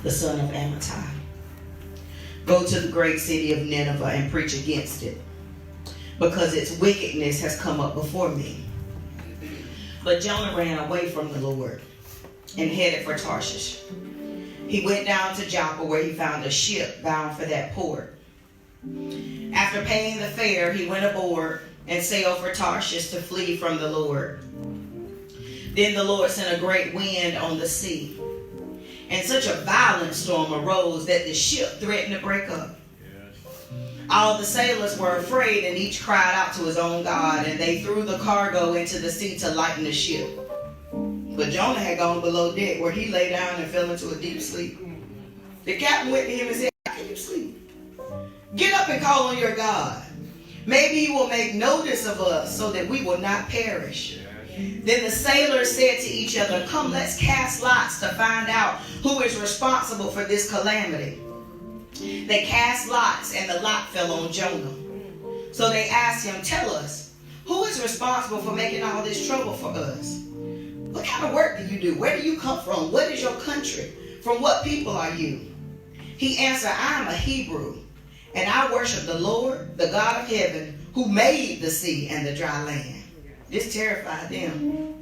the son of Amittai. Go to the great city of Nineveh and preach against it, because its wickedness has come up before me. But Jonah ran away from the Lord and headed for Tarshish. He went down to Joppa, where he found a ship bound for that port. After paying the fare, he went aboard and sailed for Tarshish to flee from the Lord. Then the Lord sent a great wind on the sea, and such a violent storm arose that the ship threatened to break up. All the sailors were afraid, and each cried out to his own God, and they threw the cargo into the sea to lighten the ship. But Jonah had gone below deck, where he lay down and fell into a deep sleep. The captain went to him and said, "How can you sleep? Get up and call on your God. Maybe he will make notice of us so that we will not perish." Then the sailors said to each other, "Come, let's cast lots to find out who is responsible for this calamity." They cast lots, and the lot fell on Jonah. So they asked him, "Tell us, who is responsible for making all this trouble for us? What kind of work do you do? Where do you come from? What is your country? From what people are you?" He answered, "I am a Hebrew, and I worship the Lord, the God of heaven, who made the sea and the dry land." This terrified them.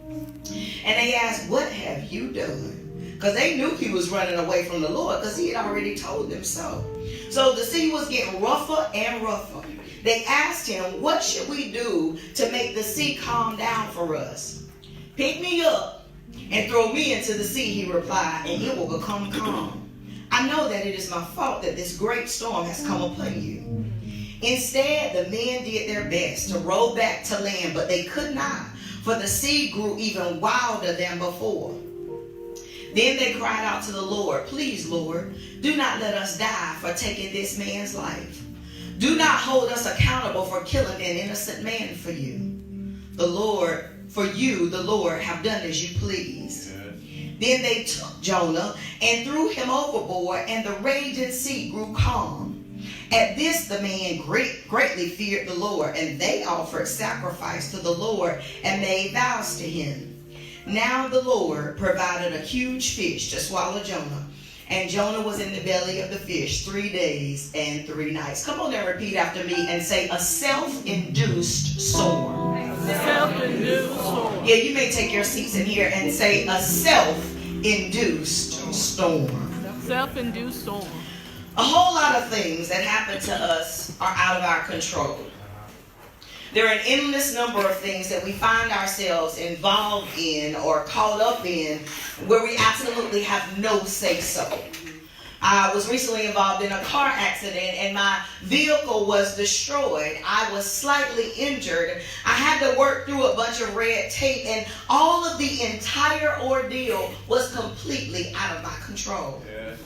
And they asked, "What have you done?" Because they knew he was running away from the Lord, because he had already told them so. So the sea was getting rougher and rougher. They asked him, "What should we do to make the sea calm down for us?" "Pick me up and throw me into the sea," he replied, "and it will become calm. I know that it is my fault that this great storm has come upon you." Instead, the men did their best to row back to land, but they could not, for the sea grew even wilder than before. Then they cried out to the Lord, "Please, Lord, do not let us die for taking this man's life. Do not hold us accountable for killing an innocent man for you. The Lord have done as you please." Then they took Jonah and threw him overboard, and the raging sea grew calm. At this, the man greatly feared the Lord, and they offered sacrifice to the Lord and made vows to him. Now the Lord provided a huge fish to swallow Jonah, and Jonah was in the belly of the fish 3 days and 3 nights. Come on and repeat after me and say, "A self-induced storm." Self-induced storm. Yeah, you may take your seats in here and say, "A self-induced storm." Self-induced storm. A whole lot of things that happen to us are out of our control. There are an endless number of things that we find ourselves involved in or caught up in where we absolutely have no say-so. I was recently involved in a car accident, and my vehicle was destroyed. I was slightly injured. I had to work through a bunch of red tape, and all of the entire ordeal was completely out of my control.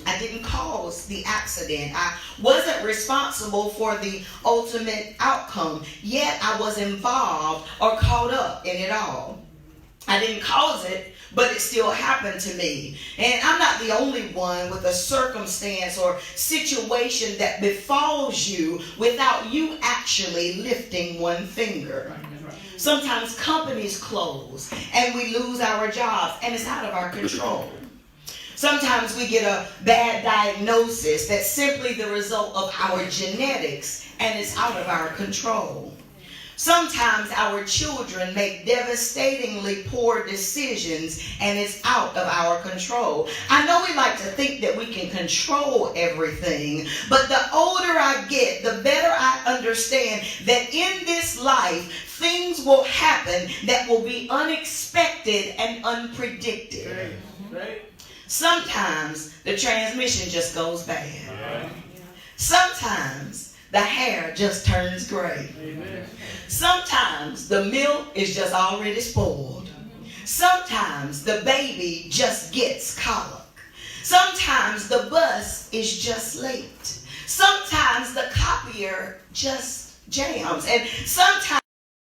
I didn't cause the accident. I wasn't responsible for the ultimate outcome, yet I was involved or caught up in it all. I didn't cause it, but it still happened to me. And I'm not the only one with a circumstance or situation that befalls you without you actually lifting one finger. Sometimes companies close and we lose our jobs, and it's out of our control. Sometimes we get a bad diagnosis that's simply the result of our genetics, and it's out of our control. Sometimes our children make devastatingly poor decisions, and it's out of our control. I know we like to think that we can control everything, but the older I get, the better I understand that in this life, things will happen that will be unexpected and unpredicted. Sometimes the transmission just goes bad. Sometimes the hair just turns gray. Sometimes the milk is just already spoiled. Sometimes the baby just gets colic. Sometimes the bus is just late. Sometimes the copier just jams. And sometimes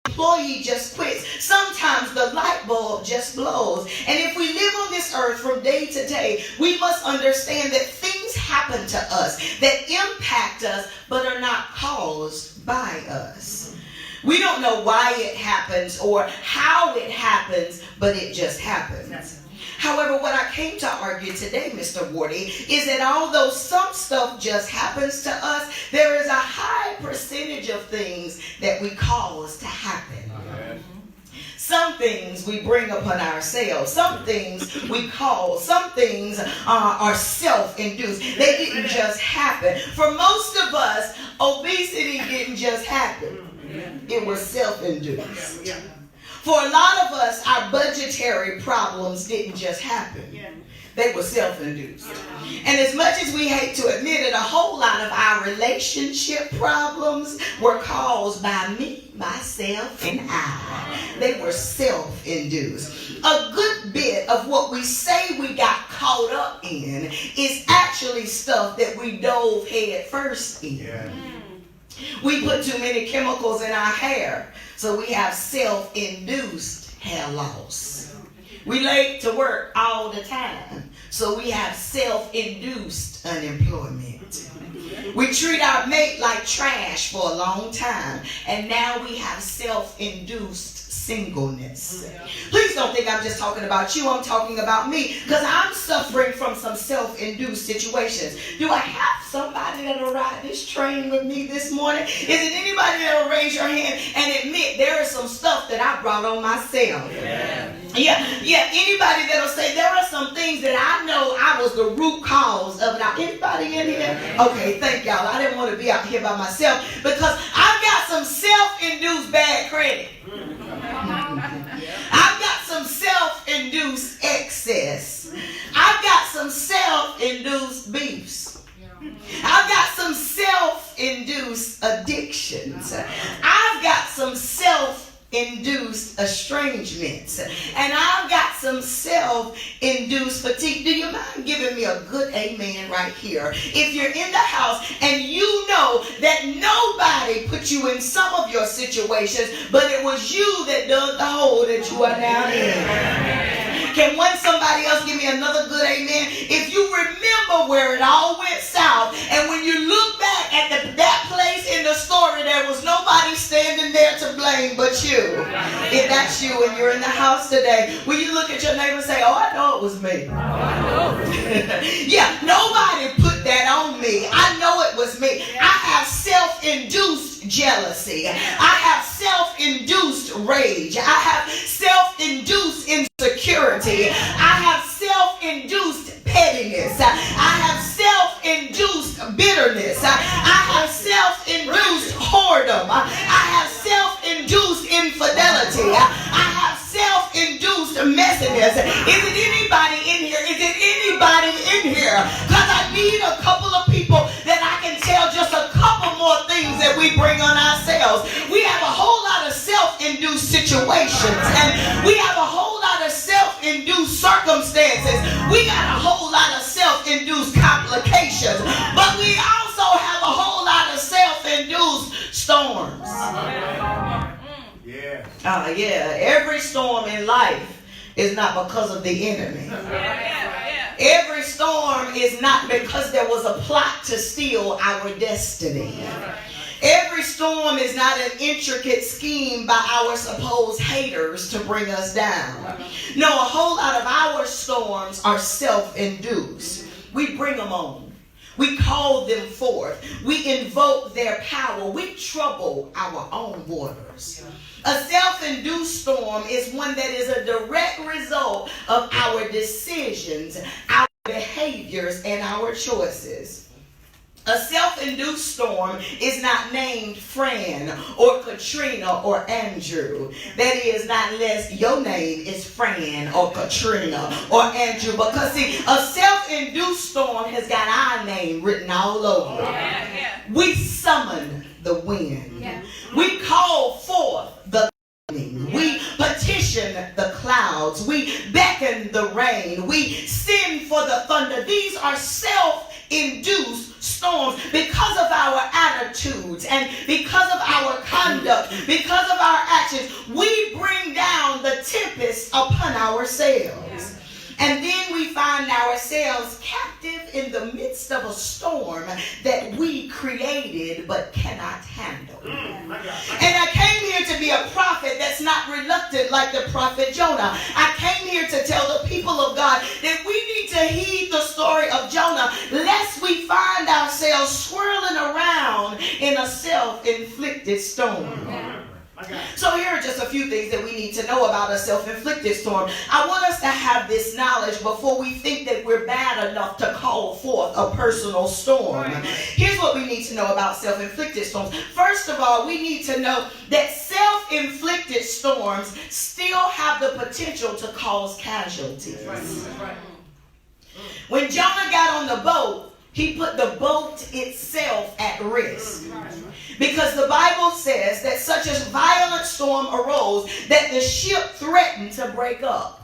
employee just quits. Sometimes the light bulb just blows. And if we live on this earth from day to day, we must understand that things happen to us that impact us but are not caused by us. We don't know why it happens or how it happens, but it just happens. However, what I came to argue today, Mr. Wardy, is that although some stuff just happens to us, there is a high percentage of things that we cause to happen. Some things we bring upon ourselves. Some things we cause. Some things are self-induced. They didn't just happen. For most of us, obesity didn't just happen. It was self-induced. For a lot of us, our budgetary problems didn't just happen. They were self-induced. And as much as we hate to admit it, a whole lot of our relationship problems were caused by me, myself, and I. They were self-induced. A good bit of what we say we got caught up in is actually stuff that we dove head first in. We put too many chemicals in our hair, so we have self-induced hair loss. We late to work all the time, so we have self-induced unemployment. We treat our mate like trash for a long time, and now we have self-induced singleness. Please don't think I'm just talking about you. I'm talking about me, because I'm suffering from some self-induced situations. Do I have somebody that'll ride this train with me this morning? Is it anybody that'll raise your hand and admit there is some stuff that I brought on myself? Yeah. Anybody that'll say there are some things that I know I was the root cause of it. Anybody in here? Okay, thank y'all. I didn't want to be out here by myself, because I've got some self-induced bad credit. I've got some self-induced excess. I've got some self-induced beefs. I've got some self-induced addictions. I've got some self-induced estrangements. And I've got some self-induced fatigue. Do you mind giving me a good amen right here? If you're in the house and you know that nobody put you in some of your situations, but it was you that dug the hole that you are now in. Can somebody else give me another good amen? If you remember where it all went south, and when you look back at that place in the story, there was nobody standing there to blame but you. If that's you and you're in the house today, will you look at your neighbor and say, oh, I know it was me. Yeah, nobody put that on me. I know it was me. I have self-induced jealousy. I have self-induced rage. I have self-induced insecurity. I have self-induced pettiness. I have self-induced bitterness. I have self-induced whoredom. I have self-induced infidelity. I have self-induced messiness. Is it anybody in here? Is it anybody in here? Because I need a couple of people that I can tell just a couple more things that we bring on ourselves. We have a whole lot of self-induced situations, and we have a whole lot of self-induced circumstances. We got a whole lot of self-induced complications, but we also have a whole lot of self-induced storms. Every storm in life is not because of the enemy. Every storm is not because there was a plot to steal our destiny. Every storm is not an intricate scheme by our supposed haters to bring us down. No, a whole lot of our storms are self-induced. We bring them on. We call them forth. We invoke their power. We trouble our own waters. A self-induced storm is one that is a direct result of our decisions, our behaviors, and our choices. A self-induced storm is not named Fran or Katrina or Andrew. That is, not unless your name is Fran or Katrina or Andrew. Because see, a self-induced storm has got our name written all over it. We summon the wind. We call forth the lightning. We petition the clouds. We beckon the rain. We send for the thunder. These are self-induced storms because of our attitudes and because of our conduct, because of our actions. We bring down the tempest upon ourselves. And then we find ourselves captive in the midst of a storm that we created but cannot handle. And I came here to be a prophet that's not reluctant like the prophet Jonah. I came here to tell the people of God that we need to heed the story of Jonah lest we find ourselves swirling around in a self-inflicted storm. So here are just a few things that we need to know about a self-inflicted storm. I want us to have this knowledge before we think that we're bad enough to call forth a personal storm. Here's what we need to know about self-inflicted storms. First of all, we need to know that self-inflicted storms still have the potential to cause casualties. When Jonah got on the boat, he put the boat itself at risk. Because the Bible says that such a violent storm arose that the ship threatened to break up.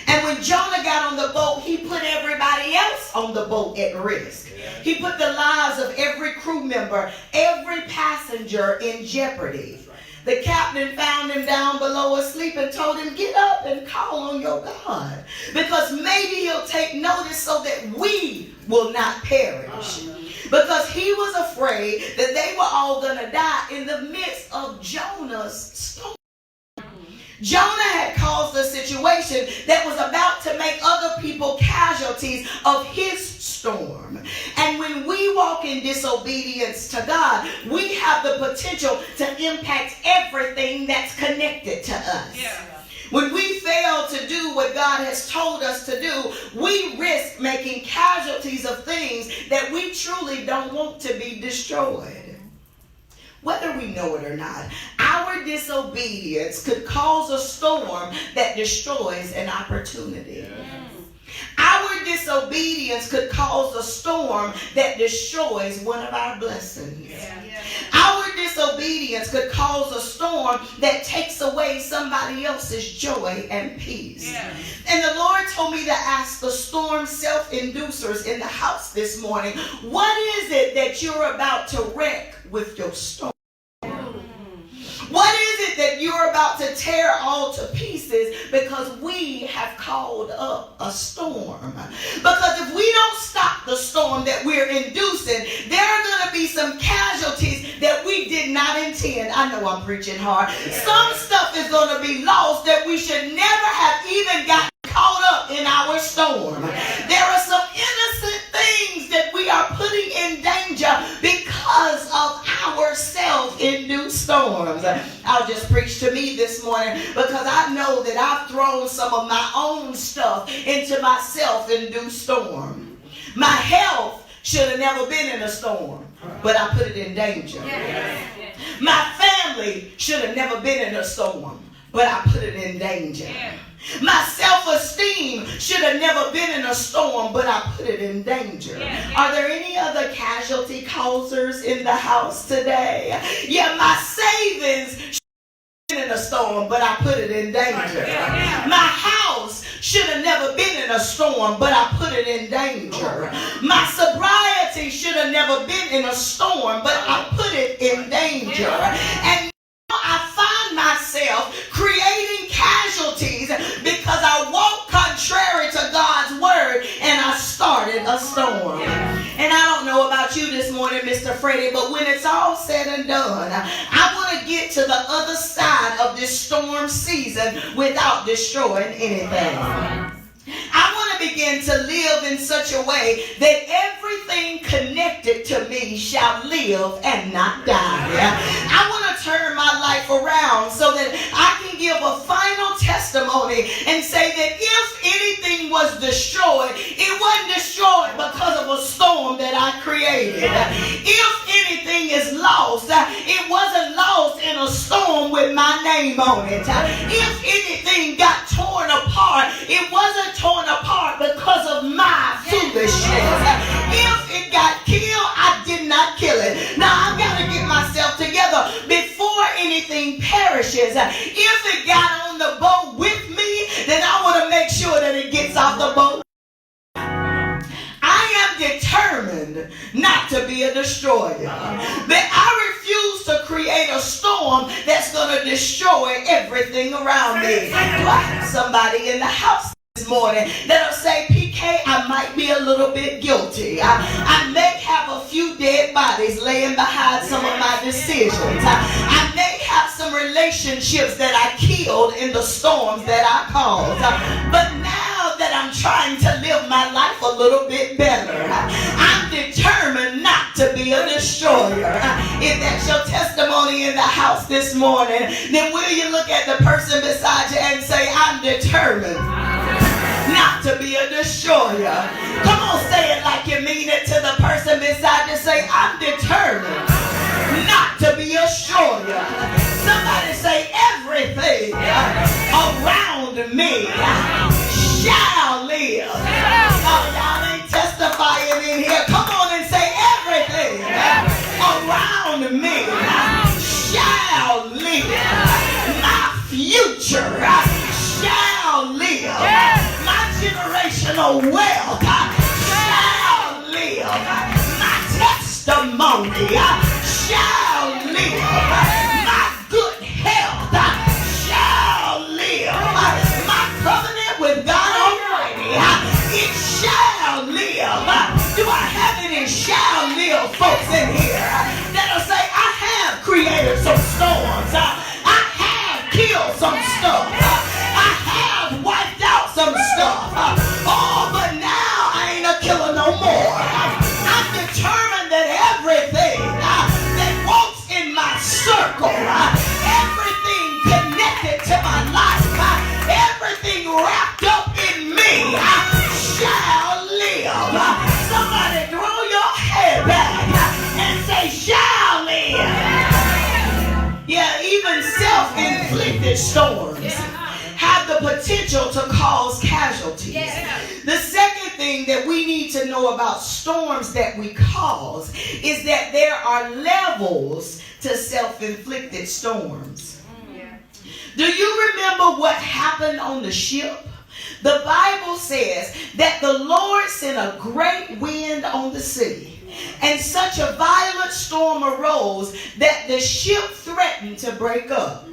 And when Jonah got on the boat, he put everybody else on the boat at risk. He put the lives of every crew member, every passenger in jeopardy. The captain found him down below asleep and told him, get up and call on your God. Because maybe he'll take notice so that we will not perish. Because he was afraid that they were all going to die in the midst of Jonah's storm. Jonah had caused a situation that was about to make other people casualties of his storm. And when we walk in disobedience to God, we have the potential to impact everything that's connected to us. When we fail to do what God has told us to do, we risk making casualties of things that we truly don't want to be destroyed. Whether we know it or not, our disobedience could cause a storm that destroys an opportunity. Our disobedience could cause a storm that destroys one of our blessings. Our disobedience could cause a storm that takes away somebody else's joy and peace. And the Lord told me to ask the storm self-inducers in the house this morning, what is it that you're about to wreck with your storm? What is it that you're about to tear all to pieces because we have called up a storm? Because if we don't stop the storm that we're inducing, there are going to be some casualties that we did not intend. I know I'm preaching hard. Some stuff is going to be lost that we should never have even gotten caught up in our storm. There are some innocent things that we are putting in danger because of our self-induced storms. I'll just preach to me this morning because I know that I've thrown some of my own stuff into my self-induced storm. My health should have never been in a storm, but I put it in danger. My family should have never been in a storm, but I put it in danger. My self-esteem should have never been in a storm, but I put it in danger. Are there any other casualty causers in the house today? My savings should have been in a storm, but I put it in danger. My house should have never been in a storm, but I put it in danger. My sobriety should have never been in a storm, but I put it in danger. And I find myself creating casualties because I walked contrary to God's word and I started a storm. And I don't know about you this morning, Mr. Freddie, but when it's all said and done, I want to get to the other side of this storm season without destroying anything. I want to begin to live in such a way that everything connected to me shall live and not die. I want to turn my life around so that I can give a final testimony and say that if anything was destroyed, it wasn't destroyed because of a storm that I created. If anything is lost, it wasn't lost in a storm with my name on it. If anything got torn apart, it wasn't torn apart because of my foolishness. If it got killed, I did not kill it. Now I've got to get myself together before anything perishes. If it got on the boat with me, then I want to make sure that it gets off the boat. I am determined not to be a destroyer. But I refuse to create a storm that's going to destroy everything around me. Do I have somebody in the house this morning that'll say, PK, I I might be a little bit guilty. I may have a few dead bodies laying behind some of my decisions. I may have some relationships that I killed in the storms that I caused. But now that I'm trying to live my life a little bit better, I'm determined not to be a destroyer. If that's your testimony in the house this morning, then will you look at the person beside you and say, I'm determined not to be a destroyer. Come on, say it like you mean it to the person beside you. Say, I'm determined not to be a destroyer. Somebody say, everything around me shall live. Oh, y'all ain't testifying in here. Come on and say, everything around me shall live. My future shall live. My generational wealth shall live. My testimony shall live. My good health shall live. My covenant with God Almighty, it shall live. Do I have any shall live folks in here that'll say, I have created some storms. I have killed some stuff. I have wiped out some stuff. Oh, but now I ain't a killer no more. I'm determined that everything that walks in my circle, everything connected to my life, everything wrapped up in me shall live. Somebody throw your head back and say, shall live. Yeah, even self-inflicted storms have the potential to cause casualties. The second thing that we need to know about storms that we cause is that there are levels to self-inflicted storms. Do you remember what happened on the ship? The Bible says that the Lord sent a great wind on the sea, and such a violent storm arose that the ship threatened to break up.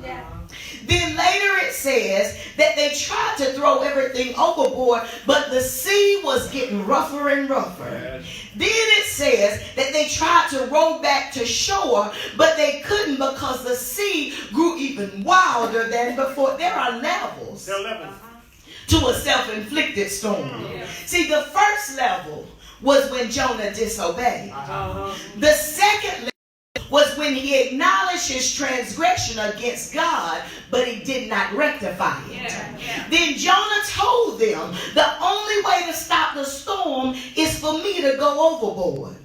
Then later it says that they tried to throw everything overboard, but the sea was getting rougher and rougher. Then it says that they tried to row back to shore, but they couldn't because the sea grew even wilder than before. There are levels to a self-inflicted storm. See, the first level was when Jonah disobeyed. The second level was when he acknowledged his transgression against God, but he did not rectify it. Then Jonah told them, the only way to stop the storm is for me to go overboard.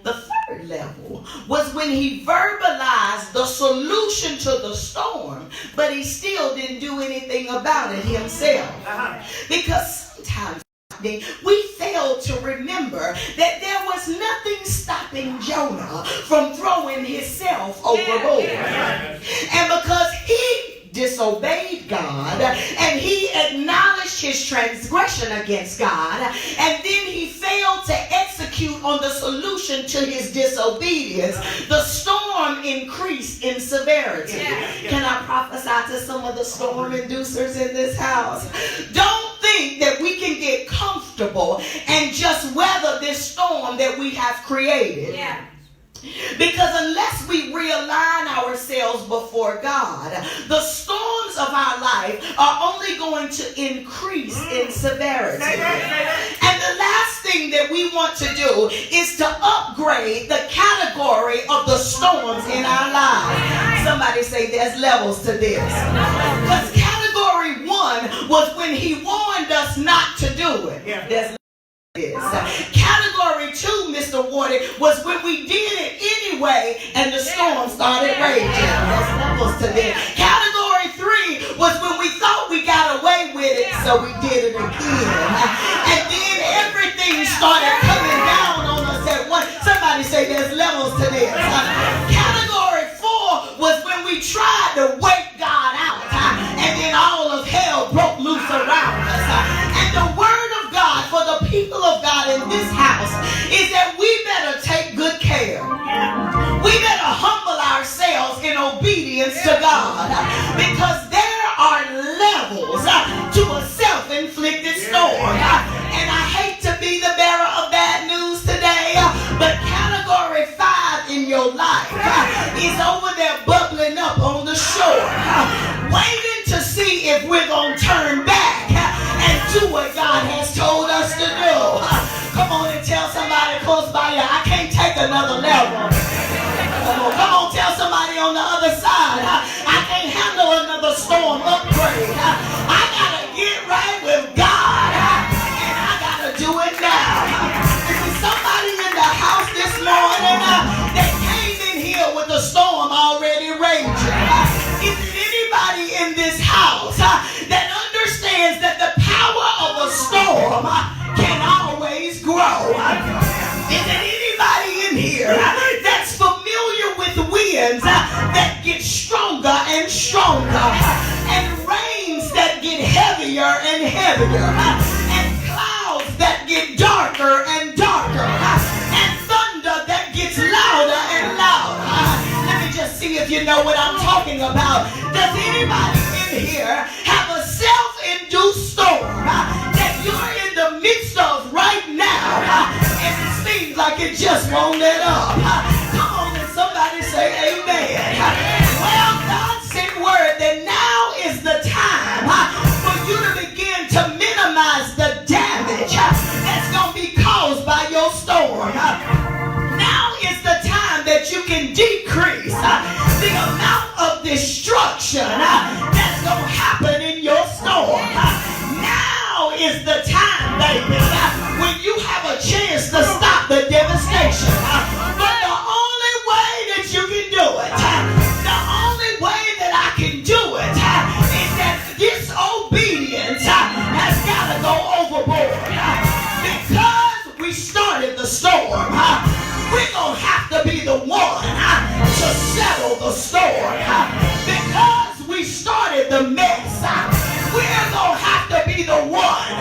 The third level was when he verbalized the solution to the storm, but he still didn't do anything about it himself. Because sometimes we fail to remember that there was nothing stopping Jonah from throwing himself overboard. And because he disobeyed God and he acknowledged his transgression against God, and then he failed to execute on the solution to his disobedience, the storm increased in severity. Can I prophesy to some of the storm inducers in this house? Don't think that we can get comfortable and just weather this storm that we have created. Because unless we realign ourselves before God, the storms of our life are only going to increase in severity. And the last thing that we want to do is to upgrade the category of the storms in our lives. Somebody say there's levels to this. Because category 1 was when he warned us not to do it. There's Category 2, Mr. Warden, was when we did it anyway and the storm started raging. There's levels to this. Category 3 was when we thought we got away with it, so we did it again. And then everything started coming down on us at once. Somebody say there's levels to this. Category 4 was when we tried to wake God out, and then all of hell broke loose around us. And the word of God for the people of God in this house is that we better take good care. We better humble ourselves in obedience to God, because there are levels to a self-inflicted storm. And I hate to what God has told us to do. Come on and tell somebody close by you, I can't take another level. Come on, tell somebody on the other side, I can't handle another storm upgrade. I gotta get right with God, and I gotta do it now. Is somebody in the house this morning that came in here with the storm already raging? Is there anybody in this house that understands that the power of a storm can always grow? Is there anybody in here that's familiar with winds that get stronger and stronger, and rains that get heavier and heavier, and clouds that get darker and darker, and thunder that gets louder and louder? Let me just see if you know what I'm talking about. Does anybody in here have a self-induced storm that you're in the midst of right now, and it seems like it just won't let up? Come on and somebody say amen. Well, God sent word that now is the time for you to begin to minimize the damage that's going to be caused by your storm. Now is the time that you can decrease the amount of destruction that's going to happen in your storm. Now is the time, baby, when you have a chance to stop the devastation. But the only way that you can do it, the only way that I can do it, is that disobedience has got to go overboard. Because we started the storm, we're going to have to be the one to settle the storm. Because we started the mess, we're going to have to be the one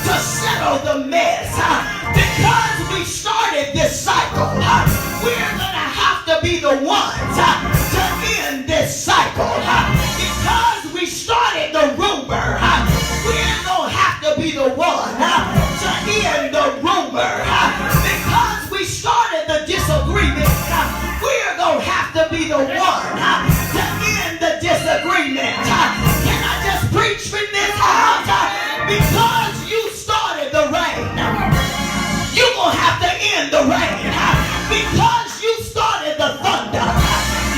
to settle the mess. Because we started this cycle, we're going to have to be the ones to end this cycle. Because we started the rumor, we're going to have to be the one to end the rumor. Because we started the disagreement, we're going to have to be the one to end the disagreement. Can I just preach in this house? Because you started the rain, you're going to have to end the rain. Because you started the thunder,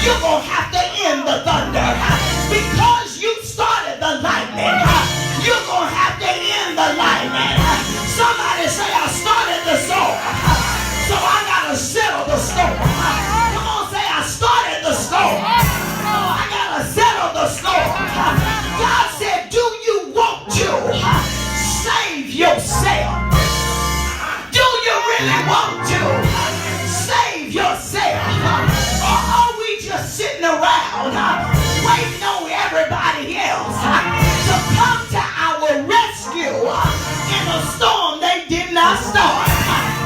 you're going to have to end the thunder. Because you started the lightning, you're going to have to end the lightning. Somebody say, I started the storm, so I got to settle the storm. Come on, say, I started the storm, so I got to settle the storm. God said, do you want to save yourself? Do you really want to save yourself? Or are we just sitting around waiting on everybody else to come to our rescue in a storm they did not start?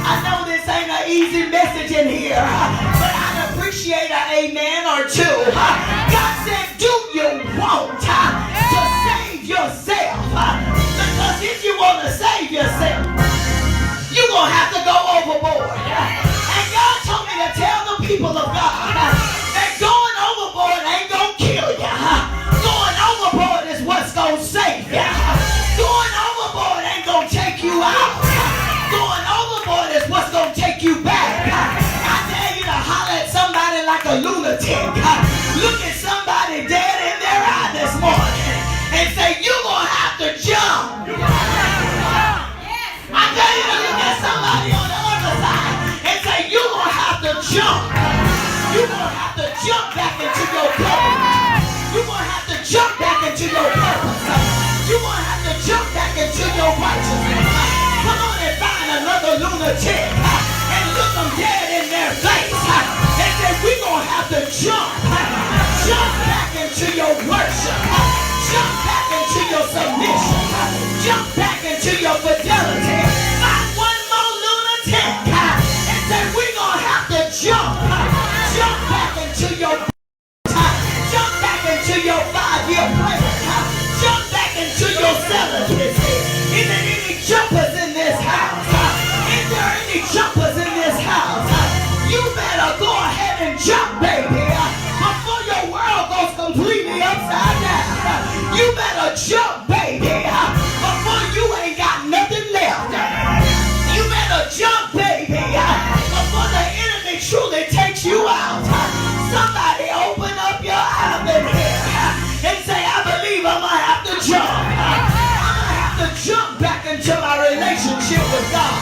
I know this ain't an easy message in here, but I'd appreciate an amen or two. God said, do you want to save yourself? Because if you want to save yourself, you're going to have to go overboard. And God told me to tell the people of God that going overboard ain't going to kill you. Going overboard is what's going to save you. Going overboard ain't going to take you out. Going overboard is what's going to take you back. I dare you to holler at somebody like a lunatic. Look at somebody dead in their eye this morning and say, you're going to have to jump. I dare you to look at somebody on the other side and say, you're going to have to jump. You're going to have to jump back into your purpose. You're going to have to jump back into your purpose. You're going to have to jump back into your righteousness. Come on and find another lunatic and look them dead in their face and say, we're going to have to jump. Jump back into your worship. Jump back into your submission. Jump back into your fidelity. Find one more lunatic and say, we're going to have to jump. Jump back into your jump back into your 5-year plan. Jump back into your celibacy. Is there any jumpers in this house? Is there any jumpers in this house? You better go ahead and jump, baby, before your world goes completely upside down. You better jump, baby, before you ain't got before the enemy truly takes you out. Somebody open up your eyes in here and say, I believe I'm going to have to jump. I'm going to have to jump back into my relationship with God.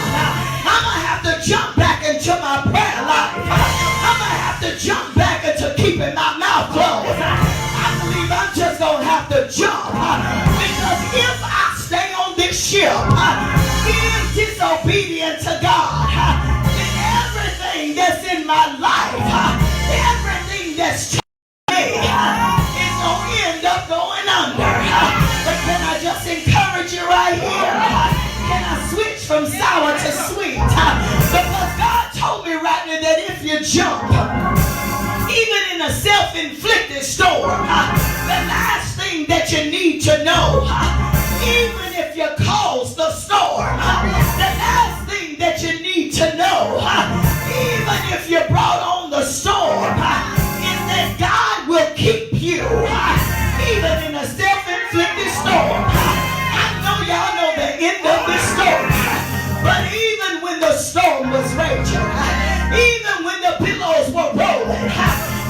I'm going to have to jump back into my prayer life. I'm going to have to jump back into keeping my mouth closed. I believe I'm just going to have to jump. Because if I stay on this ship, being disobedient to God, then everything that's in my life, everything that's me, is going to end up going under. But can I just encourage you right here? Can I switch from sour to sweet? Because God told me right now that if you jump, even in a self-inflicted storm, the last thing that you need to know, even if you cause the storm, the last thing that you need to know, even if you brought on the storm, is that God will keep you, even in a self-inflicted storm. I know y'all know the end of this story, but even when the storm was raging, even when the billows were rolling,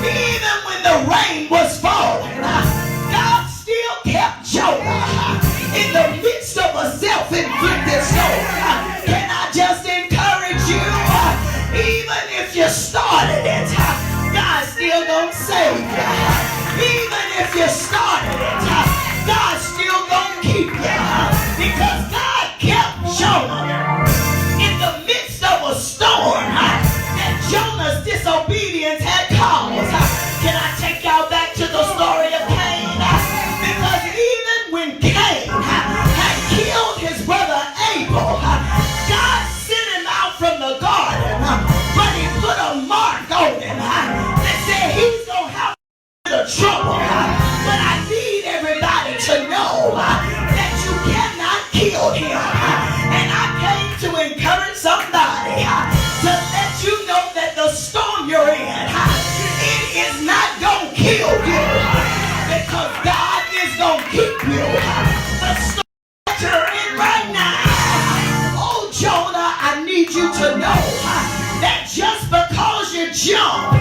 even when the rain was falling, God still kept Jonah in the midst of a self-inflicted storm. Can I just encourage you? Even if you started it, God's still gonna save you. Even if you started it, God's still gonna keep you. Because God kept Jonah in the midst of a storm that Jonah's disobedience had caused. Can I take y'all back to the story of Cain? Because even when Cain had killed his brother Abel, God sent him out from the garden, but he put a mark on him that said he's going to have the trouble. But I need everybody to know that you cannot kill him. And I came to encourage somebody to let you know that the storm you're in, it is not going to kill you, because God is going to keep you. The storm that you're in right now, oh Jonah, I need you to know that just because you jump,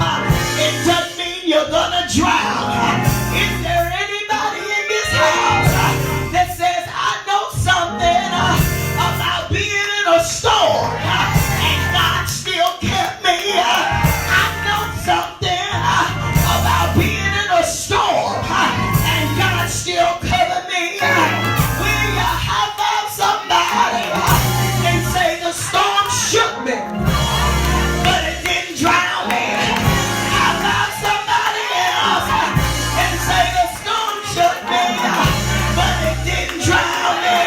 it doesn't mean you're going to drown. Is there anybody in this house that says, I know something about being in a storm and God still kept me? I know something about being in a storm and God still covered me. Will you high five somebody and say, the storm shook me, but it didn't drown me? High five somebody else and say, the storm shook me, but it didn't drown me,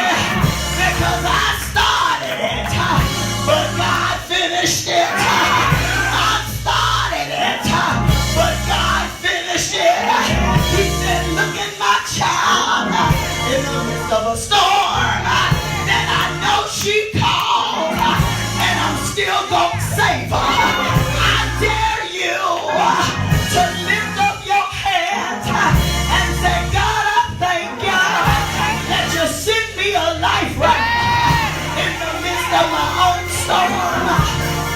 because I started it, but God finished it. I started it, but God finished it. He said, look at my child in the midst of a storm that I know she called, and I'm still gonna save her. I dare you to lift up your hands and say, God, I thank you that you sent me a life right in the midst of my own storm.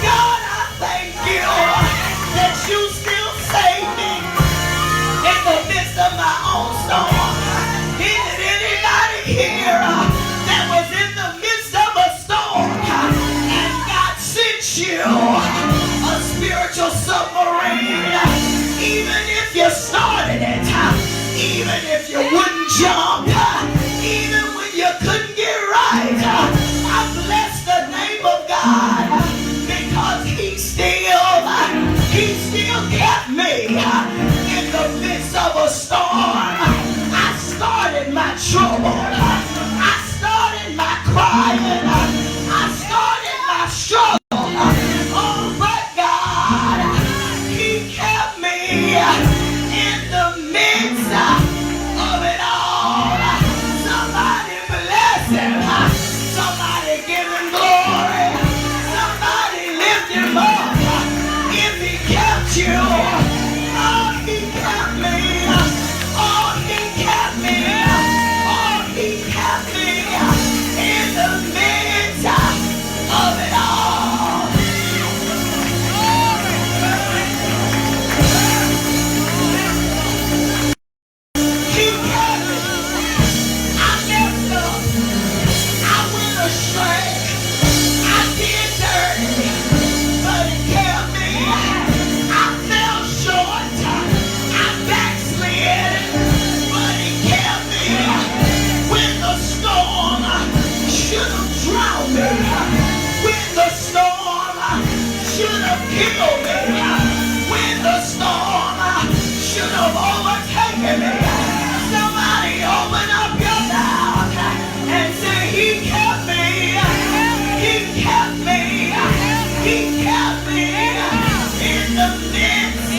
God, I thank you that you still save me in the midst of my own storm. Is anybody here that was in the midst of a storm and God sent you a spiritual submarine? Even if you started it, even if you wouldn't jump, even when you couldn't get right, I bless the name of God, because He still kept me in the midst of a storm. I started my trouble, I started my crying, I started my struggle. Oh, but God, He kept me in the midst of it all. should have killed me, when the storm should have overtaken me. Somebody open up your mouth and say, He kept me. He kept me. He kept me in the midst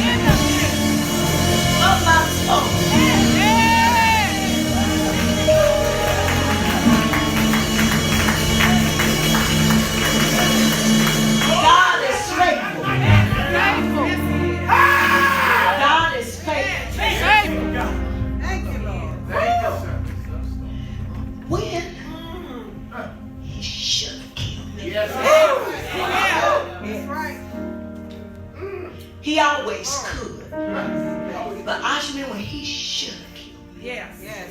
of my soul. God is faithful. God is faithful. Thank you, Lord. When He should have killed me. That's right. He always could. But Ashman, when He should have killed me, Yes. Yes.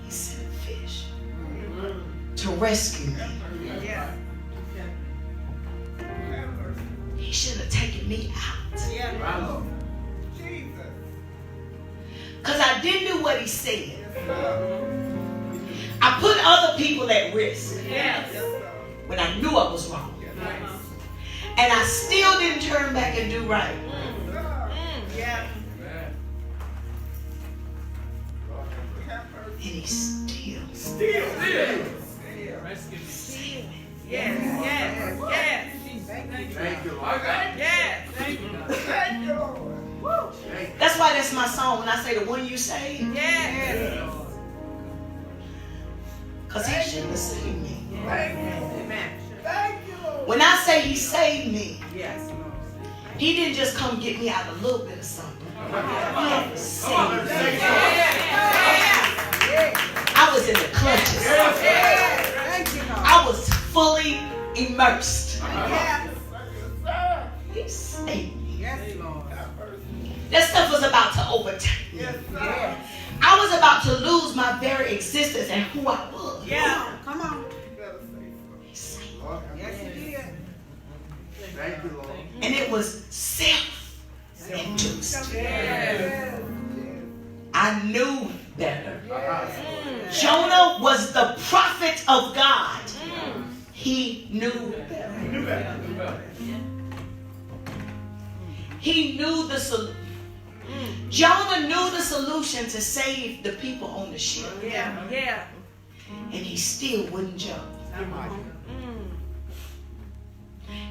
He sent fish to rescue me. Yeah. He should have taken me out. Yeah. Because I didn't do what He said. I put other people at risk when I knew I was wrong. And I still didn't turn back and do right. Yeah. And He still. Yes. Yes. Yes. Thank you, Lord. Yes. Thank you, Lord. That's why that's my song when I say the one you saved. Yes. Because He shouldn't have saved me. Amen. Thank you, Lord. When I say He saved me, Yes. He didn't just come get me out of a little bit of something. He had to save me. I was in the clutches. Thank you, Lord. I was fully immersed. Yes. He saved me. Yes, Lord. That stuff was about to overtake me. Yes. I was about to lose my very existence and who I was. Yeah. Come on. He saved me. Yes, you did. Thank you, Lord. And it was self-induced. Yes. I knew better. Jonah was the prophet of God. He knew better. He knew the solution. Jonah knew the solution to save the people on the ship. Yeah. Yeah. And he still wouldn't jump.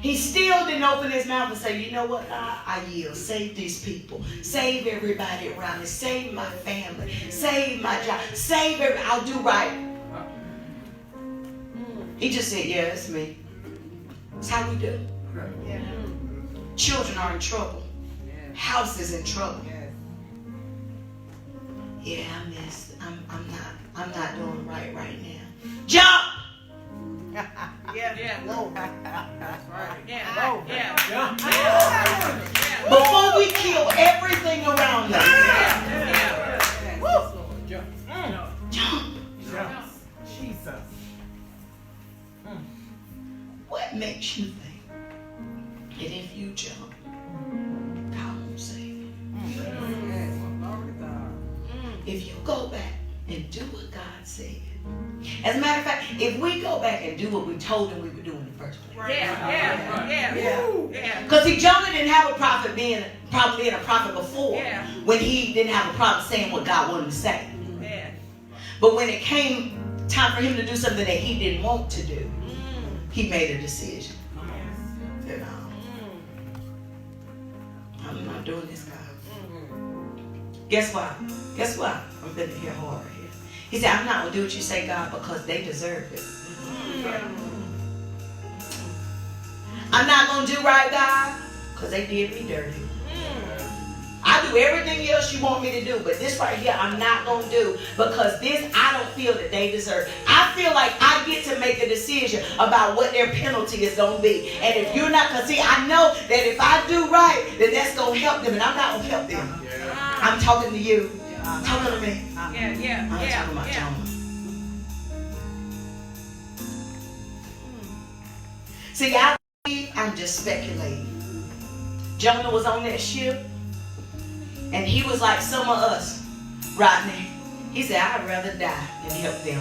He still didn't open his mouth and say, you know what, God, I yield. Save these people. Save everybody around me. Save my family. Save my job. Save everybody. I'll do right. He just said, yeah, it's me. That's how we do. Yeah. Children are in trouble. House is in trouble. Yeah, I missed. I'm not doing right now. Jump! Yeah. Whoa. That's right. Yeah. Yeah. Yeah. Before we kill everything around us. Yeah. Jump. Jesus. What makes you think that if you jump, God won't save you? If you go back and do what God said. As a matter of fact, if we go back and do what we told him we would do in the first place. Yeah. Because see, Jonah didn't have a problem being a prophet before when he didn't have a problem saying what God wanted him to say. Yeah. But when it came time for him to do something that he didn't want to do, he made a decision. Said, no, I'm not doing this, God. Guess why? I'm going to hear hard here. He said, I'm not going to do what you say, God, because they deserve it. I'm not going to do right, God, because they did me dirty. I do everything else you want me to do, but this right here I'm not going to do because this I don't feel that they deserve. I feel like I get to make a decision about what their penalty is going to be. And if you're not, because see, I know that if I do right, then that's going to help them, and I'm not going to help them. I'm talking to you. I'm talking to me. I'm talking about Jonah. See, I'm just speculating. Jonah was on that ship, and he was like some of us, Rodney. He said, I'd rather die than help them.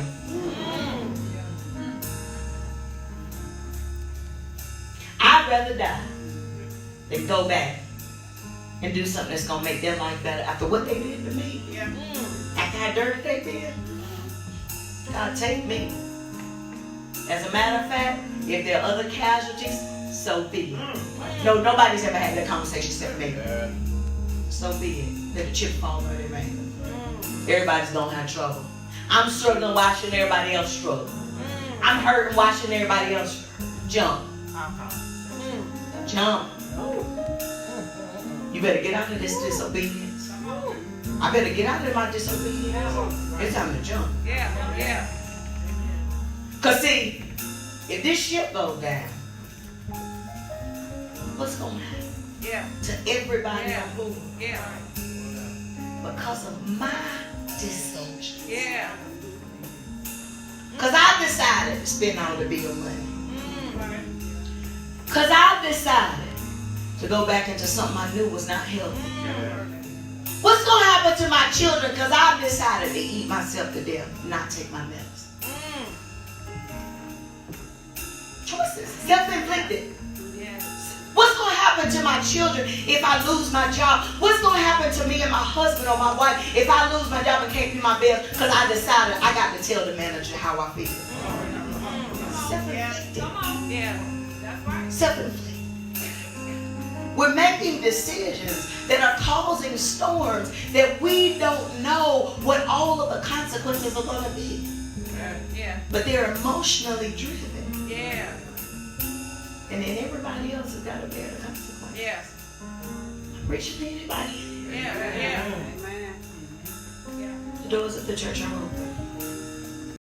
I'd rather die than go back and do something that's going to make their life better after what they did to me. Yeah. After how dirty they did. God, take me. As a matter of fact, if there are other casualties, so be it. No, nobody's ever had that conversation except me. So be it. Let the chip fall where they may. Everybody's gonna have trouble. I'm struggling watching everybody else struggle. I'm hurting watching everybody else jump. Jump. You better get out of this disobedience. I better get out of my disobedience. It's time to jump. Yeah. Because see, if this ship goes down, what's going to happen to everybody on board? Because of my disobedience. Because I decided to spend all the bill money. Because I decided to go back into something I knew was not healthy. What's going to happen to my children? Because I decided to eat myself to death, not take my medicine. Choices, self-inflicted. What's going to happen to my children if I lose my job? What's going to happen to me and my husband or my wife if I lose my job and can't pay my bills because I decided I got to tell the manager how I feel? Self-inflicted. Self-inflicted. We're making decisions that are causing storms that we don't know what all of the consequences are going to be. But they're emotionally driven. And then everybody else has got to bear the consequences. I'm preaching to anybody. The doors of the church are open.